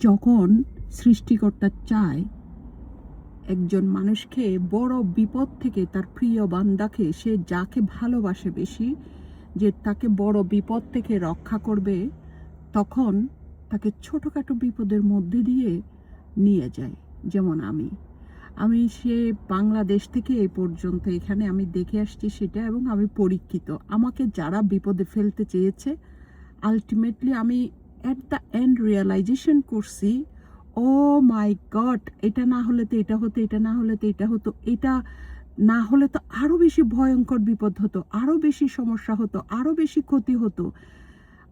যখন সৃষ্টিকর্তা চায় একজন মানুষকে বড় বিপদ থেকে, তার প্রিয় বান্দাকে, সে যাকে ভালোবাসে বেশি, যে তাকে বড় বিপদ থেকে রক্ষা করবে, তখন তাকে ছোটোখাটো বিপদের মধ্যে দিয়ে নিয়ে যায়। যেমন আমি সে বাংলাদেশ থেকে এই পর্যন্ত এখানে আমি দেখে আসছি সেটা, এবং আমি পরীক্ষিত। আমাকে যারা বিপদে ফেলতে চেয়েছে, আলটিমেটলি আমি অ্যাট দ্য এন্ড রিয়েলাইজেশন করছি, ও মাই গড, এটা না হলে তো এটা হতো, এটা না হলে তো এটা হতো, এটা না হলে তো আরও বেশি ভয়ঙ্কর বিপদ হতো, আরও বেশি সমস্যা হতো, আরও বেশি ক্ষতি হতো।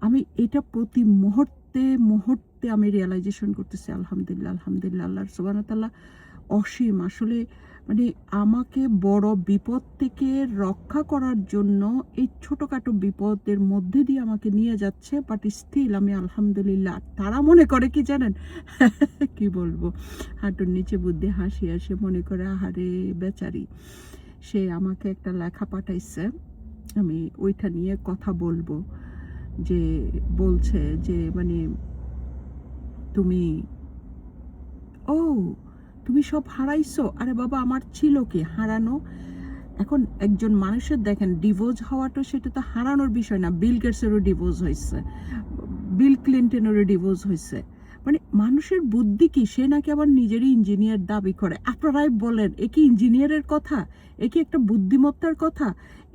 আমি এটা প্রতি মুহূর্তে মুহূর্তে আমি রিয়েলাইজেশন করতেছি। আলহামদুলিল্লাহ, আলহামদুলিল্লাহ, আল্লাহর সুবহানাহু ওয়া তাআলা অসীম। আসলে মানে আমাকে বড় বিপদ থেকে রক্ষা করার জন্য এই ছোটোখাটো বিপদের মধ্যে দিয়ে আমাকে নিয়ে যাচ্ছে, বাট স্টিল আমি আলহামদুলিল্লাহ। তারা মনে করে কি জানেন, কি বলবো, হাঁটুর নিচে বুদ্ধি হাসি আসে, মনে করে আহারে বেচারি। সে আমাকে একটা লেখা পাঠাইছে, আমি ওইটা নিয়ে কথা বলবো। যে বলছে যে মানে তুমি, ও তুমি সব হারাইছো। আরে বাবা, আমার ছিল কি হারানো? এখন একজন মানুষের দেখেন ডিভোর্স হওয়াটা, সেটা তো হারানোর বিষয় না। বিল গেটসেরও ডিভোর্স হয়েছে, বিল ক্লিন্টনেরও ডিভোর্স হয়েছে। মানে মানুষের বুদ্ধি কি, সে নাকি আবার নিজেরই ইঞ্জিনিয়ার দাবি করে। আপনারাই বলেন, এ কি ইঞ্জিনিয়ারের কথা? এ কি একটা বুদ্ধিমত্তার কথা?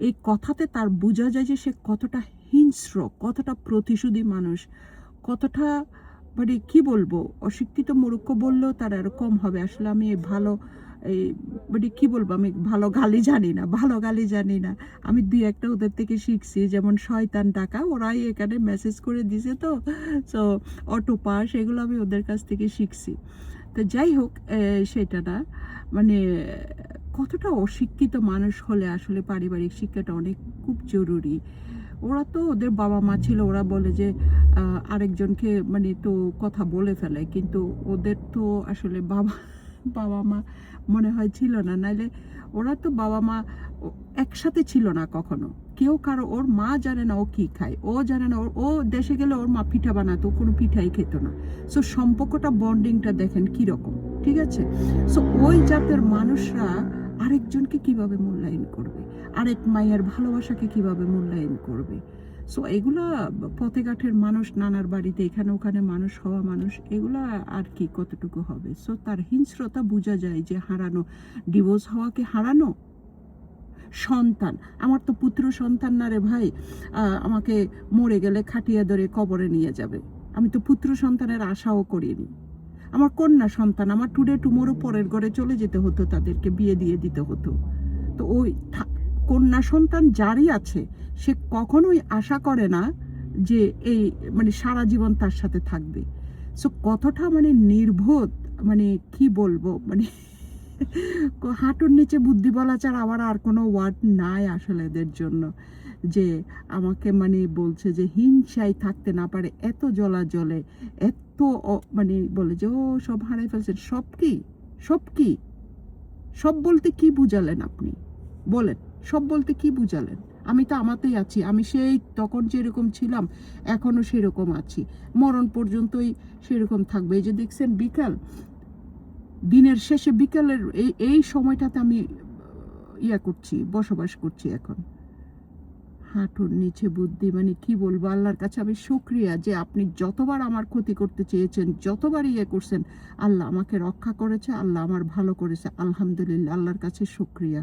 এই কথাতে তার বোঝা যায় যে সে কতটা হিংস্র, কতটা প্রতিশোধী মানুষ, কতটা মানে কি বলবো, অশিক্ষিত মূর্খ বললেও তার আরো কম হবে। আসলে আমি ভালো এই মানে কি বলবো, আমি ভালো গালি জানি না, ভালো গালি জানি না। আমি দুই একটা ওদের থেকে শিখছি, যেমন শয়তান টাকা, ওরাই এখানে মেসেজ করে দিছে, তো সো অটো পাস, এগুলো আমি ওদের কাছ থেকে শিখছি। তো যাই হোক, সেটা না, মানে কতটা অশিক্ষিত মানুষ হলে আসলে পারিবারিক শিক্ষাটা অনেক খুব জরুরি। ওরা তো, ওদের বাবা মা ছিল, ওরা বলে যে আরেকজনকে মানে তো কথা বলে ফেলে, কিন্তু ওদের তো আসলে বাবা বাবা মা মনে হয় ছিল না, নাইলে ওরা তো বাবা মা একসাথে ছিল না কখনো। কেউ কারো, ওর মা জানে না ও কি খায়, ও জানে না, ও দেশে গেলে ওর মা পিঠা বানাতো, কোনো পিঠাই খেত না। সো সম্পর্কটা, বন্ডিংটা দেখেন কীরকম, ঠিক আছে? সো ওই জাতের মানুষরা আরেকজনকে কিভাবে মূল্যায়ন করবে, আরেক মায়ের ভালোবাসাকে কিভাবে মূল্যায়ন করবে? সো এগুলা পথে ঘাটের মানুষ, নানার বাড়িতে এখানে ওখানে মানুষ হওয়া মানুষ, এগুলা আর কি কতটুকু হবে? সো তার হিংস্রতা বোঝা যায় যে হারানো, ডিভোর্স হওয়াকে হারানো। সন্তান, আমার তো পুত্র সন্তান না রে ভাই, আমাকে মরে গেলে খাটিয়া ধরে কবরে নিয়ে যাবে। আমি তো পুত্র সন্তানের আশাও করিনি। আমার কন্যা সন্তান, আমার টুডে টুমোরো পরের ঘরে চলে যেতে হতো, তাদেরকে বিয়ে দিয়ে দিতে হতো। তো ওই কন্যা সন্তান যারই আছে, সে কখনোই আশা করে না যে এই মানে সারা জীবন তার সাথে থাকবে। সো কতটা মানে নির্বোধ, মানে কি বলবো, মানে হাঁটুর নিচে বুদ্ধি বলা ছাড়া আবার আর কোনো ওয়ার্ড নাই আসলে এদের জন্য। যে আমাকে মানে বলছে যে হিংসায় থাকতে না পারে, এত জ্বলা জ্বলে, এত মানে বলে যে ও সব হারাই ফেলছেন। সব কি, সব কি, সব বলতে কি বুঝালেন আপনি বলেন? সব বলতে কি বুঝালেন? আমি তো আমাতেই আছি, আমি সেই তখন যেরকম ছিলাম এখনও সেরকম আছি, মরণ পর্যন্তই সেরকম থাকবে। এই যে দেখছেন বিকাল, দিনের শেষে বিকালের এই সময়টাতে আমি করছি, বসবাস করছি এখন। হাঁটুর নিচে বুদ্ধি, মানে কি বলবো, আল্লাহর কাছে আমি শুকরিয়া যে আপনি যতবার আমার ক্ষতি করতে চেয়েছেন, যতবার করছেন, আল্লাহ আমাকে রক্ষা করেছে, আল্লাহ আমার ভালো করেছে। আলহামদুলিল্লাহ, আল্লাহর কাছে শুকরিয়া।